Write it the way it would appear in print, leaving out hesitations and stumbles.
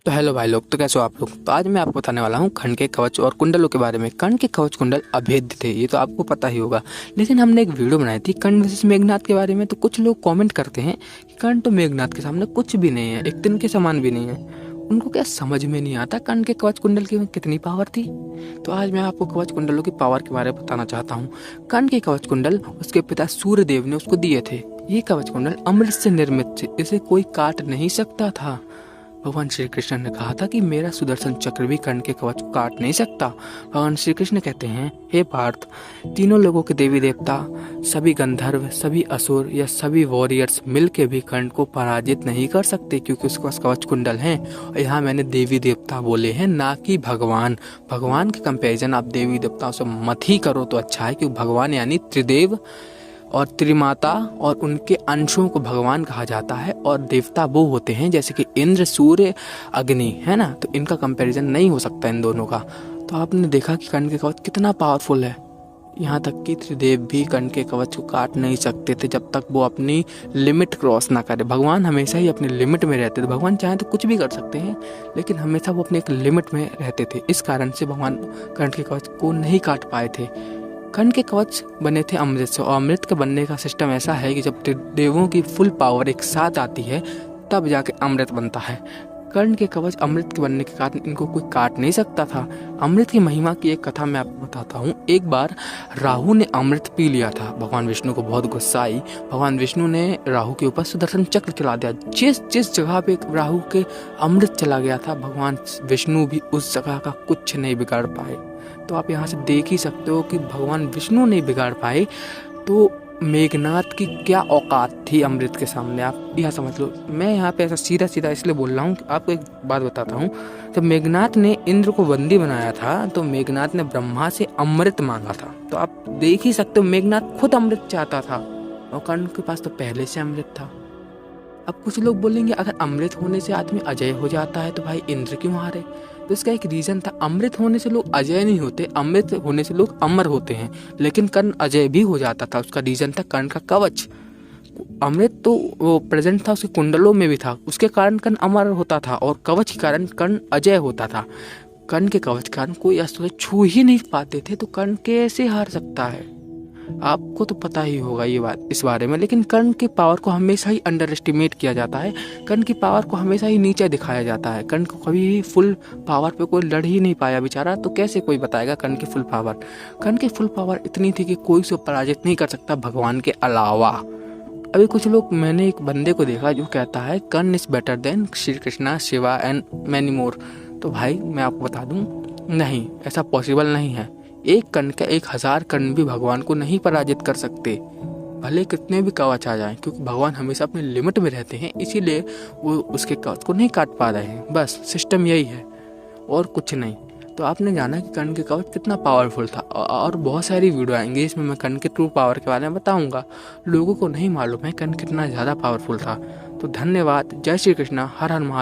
तो हेलो भाई लोग, तो कैसे हो आप लोग। तो आज मैं आपको बताने वाला हूँ खंड के कवच और कुंडलों के बारे में। कर्ण के कवच कुंडल अभेद्य थे, ये तो आपको पता ही होगा। लेकिन हमने एक वीडियो बनाई थी कर्ण वर्सेस मेघनाथ के बारे में। तो कुछ लोग कमेंट करते हैं कि कर्ण तो मेघनाथ के सामने कुछ भी नहीं है, एक तिनके के समान भी नहीं है। उनको क्या समझ में नहीं आता कर्ण के कवच कुंडल की कितनी पावर थी। तो आज मैं आपको कवच कुंडलों की पावर के बारे में बताना चाहता हूँ। कर्ण के कवच कुंडल उसके पिता सूर्य देव ने उसको दिए थे। ये कवच कुंडल अमृत से निर्मित थे, इसे कोई काट नहीं सकता था। भगवान श्री कृष्ण ने कहा था कि मेरा सुदर्शन चक्र भी कर्ण के कवच को काट नहीं सकता। भगवान श्री कृष्ण कहते हैं, हे पार्थ, तीनों लोगों के देवी देवता, सभी गंधर्व, सभी असुर या सभी वॉरियर्स मिलके भी कर्ण को पराजित नहीं कर सकते, क्योंकि उसके पास कवच कुंडल हैं। और यहाँ मैंने देवी देवता बोले हैं, ना कि भगवान। भगवान के कंपैरिजन आप देवी देवताओं से मत ही करो तो अच्छा है, क्योंकि भगवान यानी त्रिदेव और त्रिमाता और उनके अंशों को भगवान कहा जाता है। और देवता वो होते हैं जैसे कि इंद्र, सूर्य, अग्नि, है ना। तो इनका कंपैरिजन नहीं हो सकता इन दोनों का। तो आपने देखा कि कर्ण के कवच कितना पावरफुल है। यहाँ तक कि त्रिदेव भी कर्ण के कवच को काट नहीं सकते थे जब तक वो अपनी लिमिट क्रॉस ना करे। भगवान हमेशा ही अपनी लिमिट में रहते थे। भगवान चाहे तो कुछ भी कर सकते हैं, लेकिन हमेशा वो अपने एक लिमिट में रहते थे। इस कारण से भगवान कर्ण के कवच को नहीं काट पाए थे। कर्ण के कवच बने थे अमृत से, और अमृत के बनने का सिस्टम ऐसा है कि जब देवों की फुल पावर एक साथ आती है तब जाके अमृत बनता है। कर्ण के कवच अमृत के बनने के कारण इनको कोई काट नहीं सकता था। अमृत की महिमा की एक कथा मैं आपको बताता हूँ। एक बार राहु ने अमृत पी लिया था। भगवान विष्णु को बहुत गुस्सा आई। भगवान विष्णु ने राहु के ऊपर सुदर्शन चक्र चला दिया। जिस जिस जगह पे राहु के अमृत चला गया था, भगवान विष्णु भी उस जगह का कुछ नहीं बिगाड़ पाए। तो आप यहाँ से देख ही सकते हो कि भगवान विष्णु नहीं बिगाड़ पाए तो मेघनाथ की क्या औकात थी अमृत के सामने। आप यह समझ लो। मैं यहाँ पे ऐसा सीधा सीधा इसलिए बोल रहा हूँ। आपको एक बात बताता हूँ। जब मेघनाथ ने इंद्र को बंदी बनाया था तो मेघनाथ ने ब्रह्मा से अमृत मांगा था। तो आप देख ही सकते हो, मेघनाथ खुद अमृत चाहता था और कर्ण के पास तो पहले से अमृत था। अब कुछ लोग बोलेंगे अगर अमृत होने से आदमी अजय हो जाता है तो भाई इंद्र क्यों हारे। तो इसका एक रीजन था, अमृत होने से लोग अजय नहीं होते, अमृत होने से लोग अमर होते हैं। लेकिन कर्ण अजय भी हो जाता था। उसका रीजन था कर्ण का कवच। अमृत तो वो प्रेजेंट था, उसके कुंडलों में भी था, उसके कारण कर्ण अमर होता था, और कवच के कारण कर्ण अजय होता था। कर्ण के कवच के कारण कोई अस्त्र छू ही नहीं पाते थे, तो कर्ण कैसे हार सकता है। आपको तो पता ही होगा ये बात इस बारे में। लेकिन कर्ण की पावर को हमेशा ही अंडर एस्टिमेट किया जाता है। कर्ण की पावर को हमेशा ही नीचे दिखाया जाता है। कर्ण को कभी भी फुल पावर पे कोई लड़ ही नहीं पाया बेचारा, तो कैसे कोई बताएगा कर्ण की फुल पावर। कर्ण की फुल पावर इतनी थी कि कोई उसे पराजित नहीं कर सकता भगवान के अलावा। अभी कुछ लोग, मैंने एक बंदे को देखा जो कहता है Karna is better than Shri Krishna, Shiva and many more. तो भाई मैं आपको बता दूं, नहीं, ऐसा पॉसिबल नहीं है। एक कर्ण का 1000 कर्ण भी भगवान को नहीं पराजित कर सकते, भले कितने भी कवच आ जाएं, क्योंकि भगवान हमेशा अपने लिमिट में रहते हैं। इसीलिए वो उसके कवच को नहीं काट पा रहे हैं। बस सिस्टम यही है और कुछ नहीं। तो आपने जाना कि कर्ण के कवच कितना पावरफुल था, और बहुत सारी वीडियो आएंगे इसमें मैं कर्ण के ट्रू पावर के बारे में बताऊंगा। लोगों को नहीं मालूम है कर्ण कितना ज़्यादा पावरफुल था। तो धन्यवाद। जय श्री कृष्णा। हर हर महादेव।